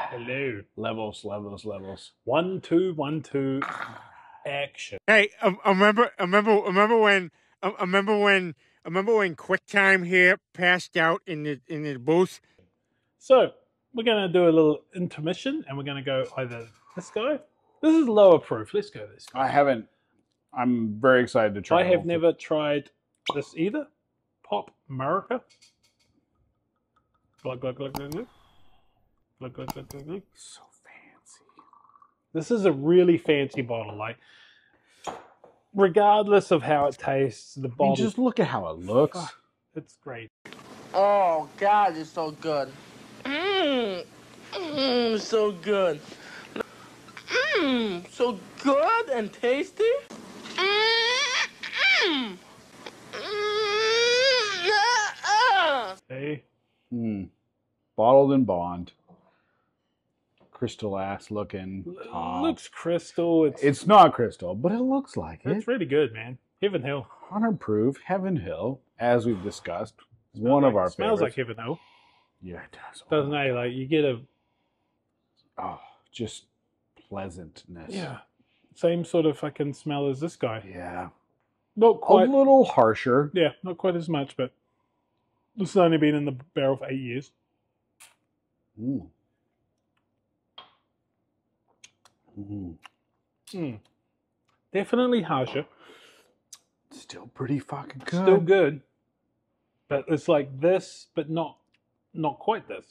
Hello. Levels, levels, levels. 1, 2, 1, 2. Action. Hey, I remember when QuickTime here passed out in the booth. So we're going to do a little intermission, and we're going to go either this guy. This is lower proof. Let's go this guy. I haven't. I'm very excited to try. I have never tried this either. Pop America. Glug, glug, glug, glug, glug. Glug, glug, glug, glug, glug. So fancy. This is a really fancy bottle. Like, regardless of how it tastes, the bottle. I mean, just look at how it looks. It's great. Oh God, it's so good. So good. So good and tasty. Hey. Bottled in bond. Crystal ass looking. Looks crystal. It's not crystal, but it looks like it. It's really good, man. Heaven Hill. 100 proof. Heaven Hill, as we've discussed, is one of our smells favorites. like Heaven Hill. Yeah, it does. Doesn't it? Like, you get a... Oh, just pleasantness. Yeah. Same sort of fucking smell as this guy. Yeah. Not quite... A little harsher. Yeah, not quite as much, but... This has only been in the barrel for 8 years. Definitely harsher. Still pretty fucking good. Still good. But it's like this, but not quite this.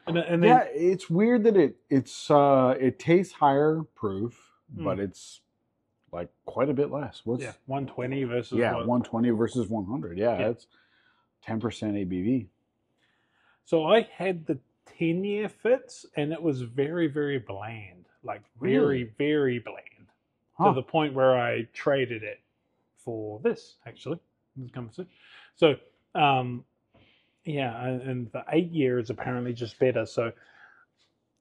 And then, yeah, it's weird that it tastes higher proof, but it's like quite a bit less. What's 120 versus 120 versus 100. Yeah, it's 10% ABV. So I had the 10-year Fitz, and it was very, very bland. Like very, very bland. To the point where I traded it for this, actually. So, yeah, and the 8-year is apparently just better. So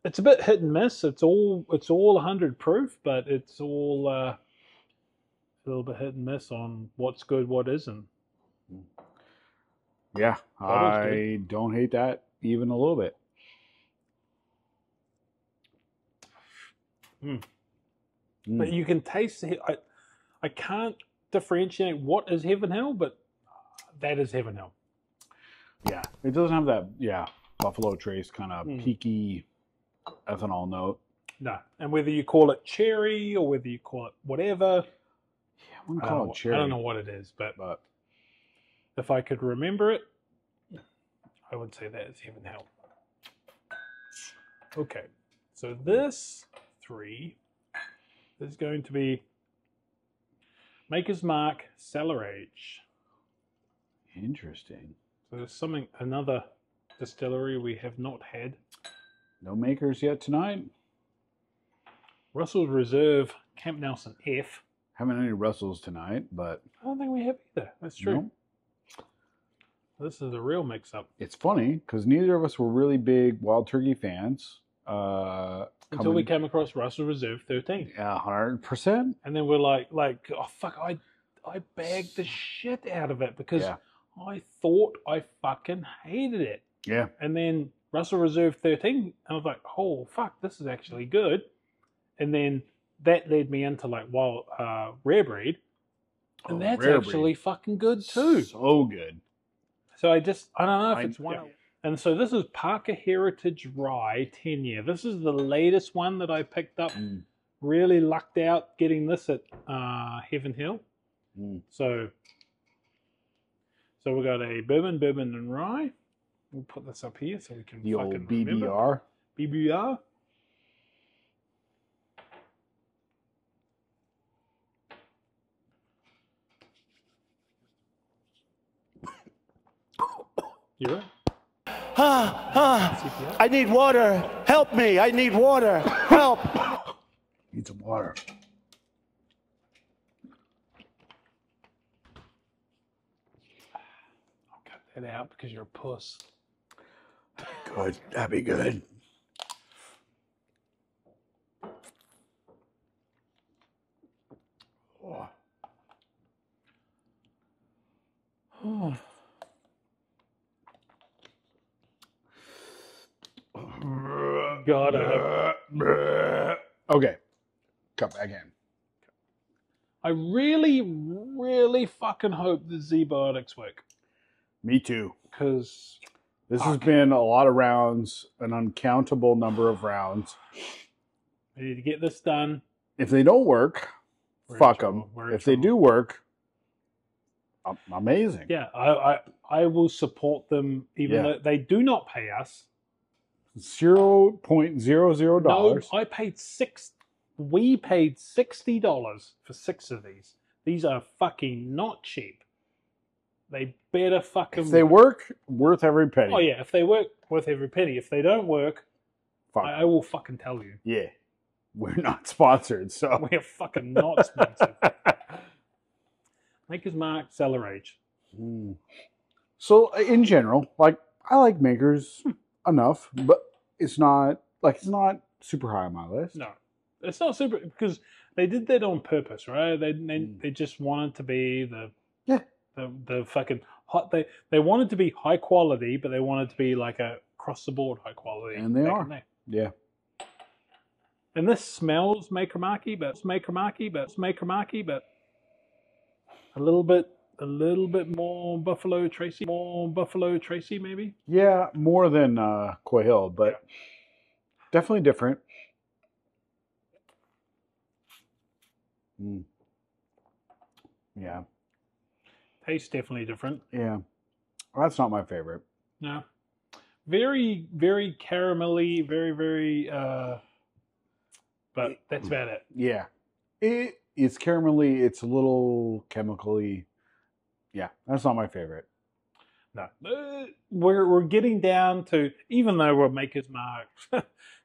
it's a bit hit and miss. It's all 100 proof, but it's all a little bit hit and miss on what's good, what isn't. Yeah, I don't hate that even a little bit. But you can taste it. I can't differentiate what is Heaven Hill, but that is Heaven Hill. Yeah, it doesn't have that Buffalo Trace kind of peaky ethanol note. No, and whether you call it cherry or whether you call it whatever, yeah, I wouldn't call it cherry. I don't know what it is, but if I could remember it, I would say that is Heaven Hill. Okay, so this 3 is going to be Maker's Mark Cellar Age. Interesting. So there's another distillery we have not had. No makers yet tonight. Russell's Reserve Camp Nelson F. Haven't any Russells tonight, but I don't think we have either. That's true. No. This is a real mix-up. It's funny because neither of us were really big Wild Turkey fans. Until we came across Russell Reserve 13. Yeah, 100%. And then we're like, oh fuck, I bagged the shit out of it because I thought I fucking hated it. Yeah. And then Russell Reserve 13, and I was like, oh fuck, this is actually good. And then that led me into like Rare Breed. And that's actually fucking good too. So good. So I don't know if it's one of... And so this is Parker Heritage Rye 10-year. This is the latest one that I picked up. Really lucked out getting this at Heaven Hill. So we got a bourbon, and rye. We'll put this up here so we can the fucking old BBR. Remember. BBR. You right? I need water. Help me. I need water. Help. Need some water. I'll cut that out because you're a puss. Good. That'd be good. God. Okay. Come back in. I really, really fucking hope the Zbiotics work. Me too. Because this has been a lot of rounds, an uncountable number of rounds. We need to get this done. If they don't work, fuck them. If they do work, amazing. Yeah, I will support them even though they do not pay us. $0.00. No, I paid we paid $60 for 6 of these. These are fucking not cheap. They better fucking... If they work, worth every penny. Oh yeah, if they work, worth every penny. If they don't work, I will fucking tell you. Yeah. We're not sponsored, so... We're fucking not sponsored. Maker's Mark, Cellar Age. So, in general, like, I like Makers enough, but it's not super high on my list. No. It's not super, because they did that on purpose, right? They just wanted to be the fucking hot. They wanted to be high quality, but they wanted to be like a across the board high quality. And they are. Yeah. And this smells Maker Marky, but a little bit more Buffalo Tracy, maybe. Yeah, more than Coy Hill, but definitely different. Yeah. Tastes definitely different. Yeah. Well, that's not my favorite. No. Very, very caramelly, very, very, but that's about it. Yeah. It's caramelly, it's a little chemically. Yeah, that's not my favorite. No. We're getting down to, even though we're Maker's Mark,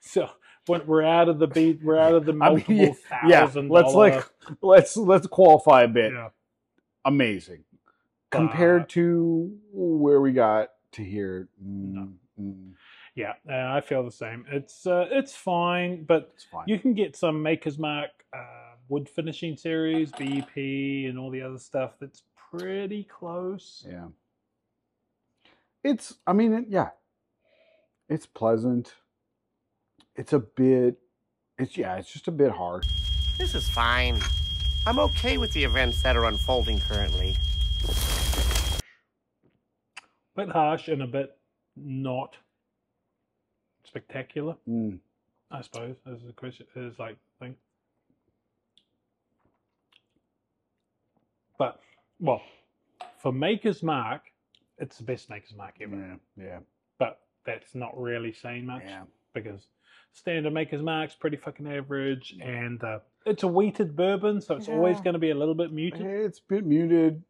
so when we're out of the multiple $1,000. Let's qualify a bit. Yeah. Amazing. Compared to where we got to here. Yeah, I feel the same. It's fine, but you can get some Maker's Mark wood finishing series, BP, and all the other stuff that's pretty close. Yeah. It's pleasant. It's just a bit harsh. This is fine. I'm okay with the events that are unfolding currently. A bit harsh and a bit not spectacular, I suppose, as the question is like thing. But for Maker's Mark, it's the best Maker's Mark ever. Yeah. But that's not really saying much because standard Maker's Mark's pretty fucking average, and it's a wheated bourbon, so it's always going to be a little bit muted. It's a bit muted,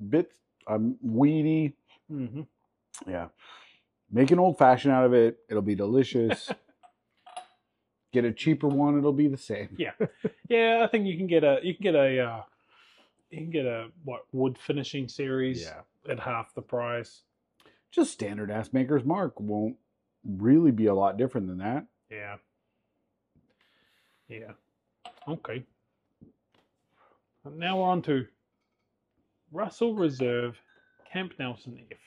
bit weedy. Mm-hmm. Yeah. Make an old fashioned out of it. It'll be delicious. Get a cheaper one. It'll be the same. Yeah. I think you can get a wood finishing series at half the price. Just standard ass Maker's Mark won't really be a lot different than that. Yeah. Okay. Now we're on to Russell Reserve Camp Nelson F.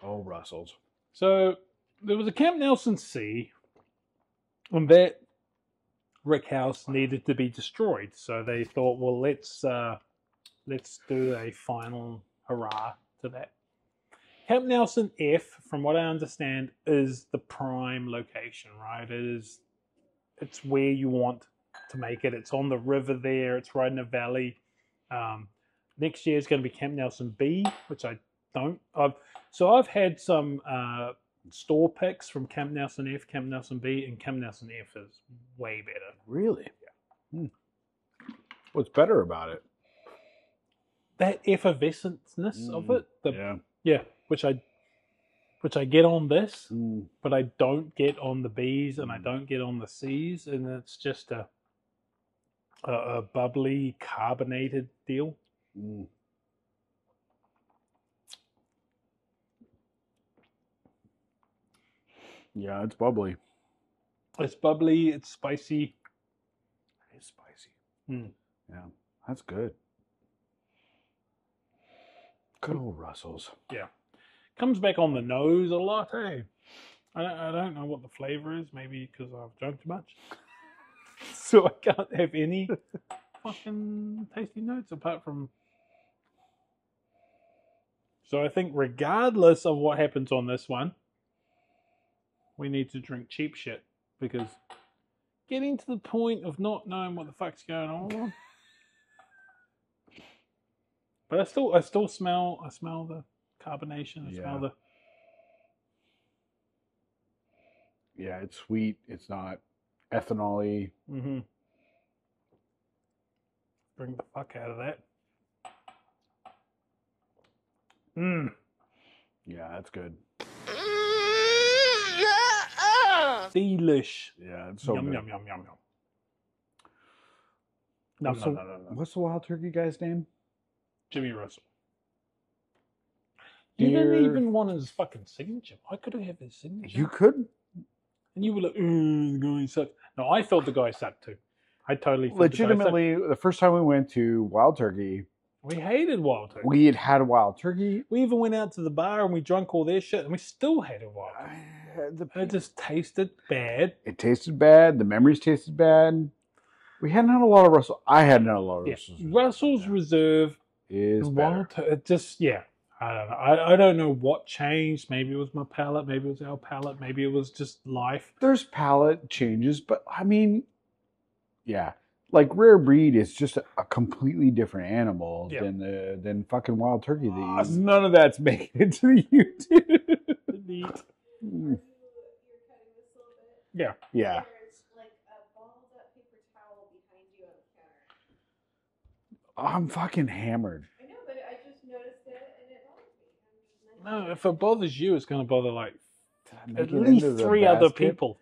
Oh, Russells. So there was a Camp Nelson C, and that Rickhouse needed to be destroyed. So they thought, well, let's do a final hurrah to that. Camp Nelson F, from what I understand, is the prime location, right? It's where you want to make it. It's on the river there. It's right in a valley. Next year is going to be Camp Nelson B, which I don't. I've had some store picks from Camp Nelson F, Camp Nelson B, and Camp Nelson F is way better. Really? Yeah. What's better about it? That effervescence of it. Yeah, which I get on this, but I don't get on the Bs, and I don't get on the Cs, and it's just a bubbly, carbonated deal. Yeah, it's bubbly. It's bubbly. It's spicy. It's spicy. Yeah, that's good. Good old Russells. Yeah. Comes back on the nose a lot, eh? I don't know what the flavor is. Maybe because I've drunk too much, so I can't have any fucking tasty notes apart from. So I think regardless of what happens on this one, we need to drink cheap shit because getting to the point of not knowing what the fuck's going on. But I still smell the carbonation. I smell the. Yeah, it's sweet. It's not ethanol-y. Mm-hmm. Bring the fuck out of that. Mmm. Yeah, that's good. Delish. Yeah, it's so Yum, good. yum, yum, yum, yum. No, What's what's the wild turkey guy's name? Jimmy Russell. You didn't even want his fucking signature. I could have his signature. You could. And you were like, the guy sucked. No, I thought the guy sucked too. I totally thought Legitimately, the first time we went to Wild Turkey, we hated wild turkey. we had wild turkey. We even went out to the bar and we drank all their shit and we still hated wild turkey. It just tasted bad. It tasted bad. The memories tasted bad. We hadn't had a lot of Russell. I hadn't had a lot of Russell's. Russell's Reserve is wild turkey. It just, I don't know. I don't know what changed. Maybe it was my palate. Maybe it was our palate. Maybe it was just life. There's palate changes, but I mean, yeah. Like Rare Breed is just a completely different animal than fucking wild turkey. None of that's made into the YouTube. Yeah. Yeah. There's like a balled up paper towel behind you on the counter. I'm fucking hammered. I know, but I just noticed it and it bothers me. No, if it bothers you, it's going to bother like Make at it least into the 3 other basket. people.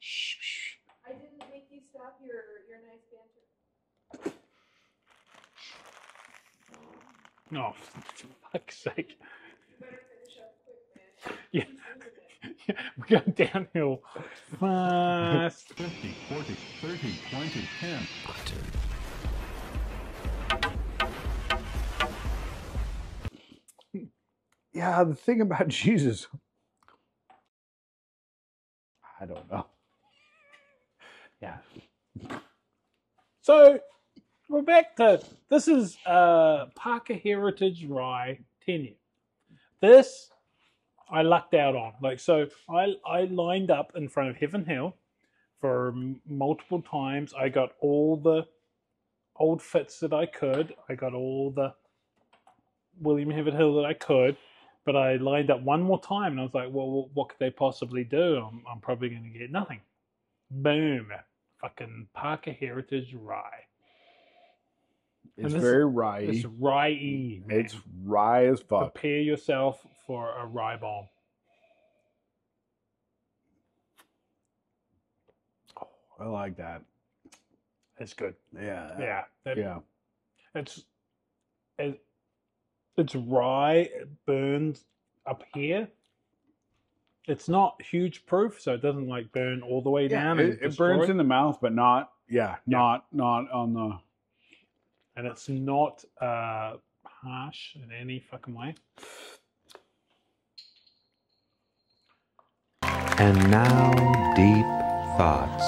Shh. I didn't make you stop your nice banter. No, for fuck's sake. You better finish up quick, man. Yeah. We're going downhill fast. 50, 40, 30, 20, 10. Yeah, the thing about Jesus, I don't know. Yeah. So we're back to this is Parker Heritage Rye 10-year. This I lucked out on. Like, so I lined up in front of Heaven Hill for multiple times. I got all the old fits that I could. I got all the William Heaven Hill that I could. But I lined up one more time and I was like, well, what could they possibly do? I'm probably going to get nothing. Boom. Fucking Parker Heritage Rye. It's very rye. It's rye-y, man. It's rye as fuck. Prepare yourself for a rye bomb. Oh, I like that. It's good. Yeah. Yeah. It's rye. It burns up here. It's not huge proof, so it doesn't like burn all the way down. It burns in the mouth, but not not on the. And it's not harsh in any fucking way. And now, Deep Thoughts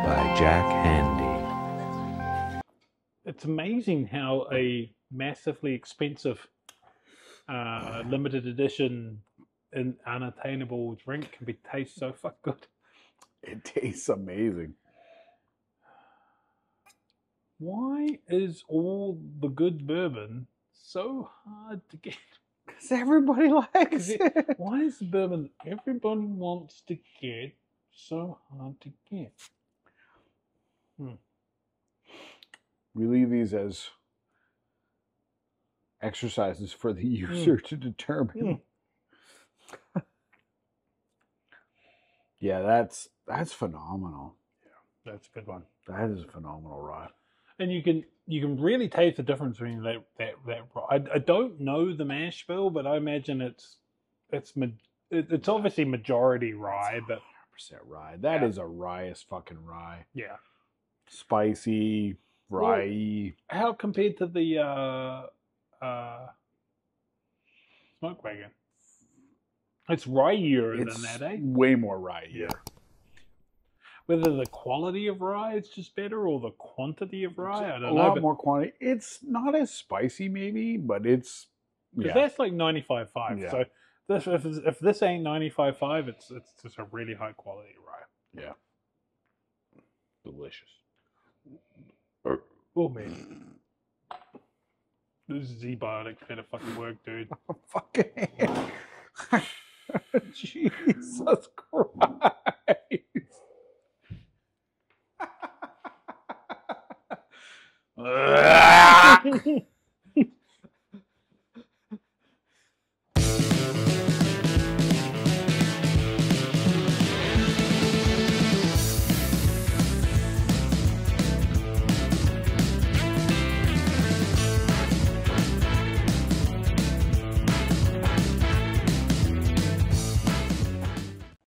by Jack Handy. It's amazing how a massively expensive limited edition and unattainable drink can taste so fuck good. It tastes amazing. Why is all the good bourbon so hard to get? Because everybody likes it. Why is the bourbon everybody wants to get so hard to get? We leave these as exercises for the user to determine. Yeah, that's phenomenal. Yeah, that's a good one. That is a phenomenal rye. And you can really taste the difference between that rye. I don't know the mash bill, but I imagine it's obviously majority rye, but 100% rye. That is a rye as fucking rye. Yeah. Spicy, rye. How compared to the Smoke Wagon? It's rye-ier than that, eh? Way more rye. Yeah. Whether the quality of rye is just better or the quantity of rye, I don't know. A lot more quantity. It's not as spicy, maybe, but it's because that's like 95.5. Yeah. So if this ain't 95.5, it's just a really high quality rye. Yeah. Delicious. Oh man, this Zbiotics better fucking work, dude. Fucking Jesus Christ.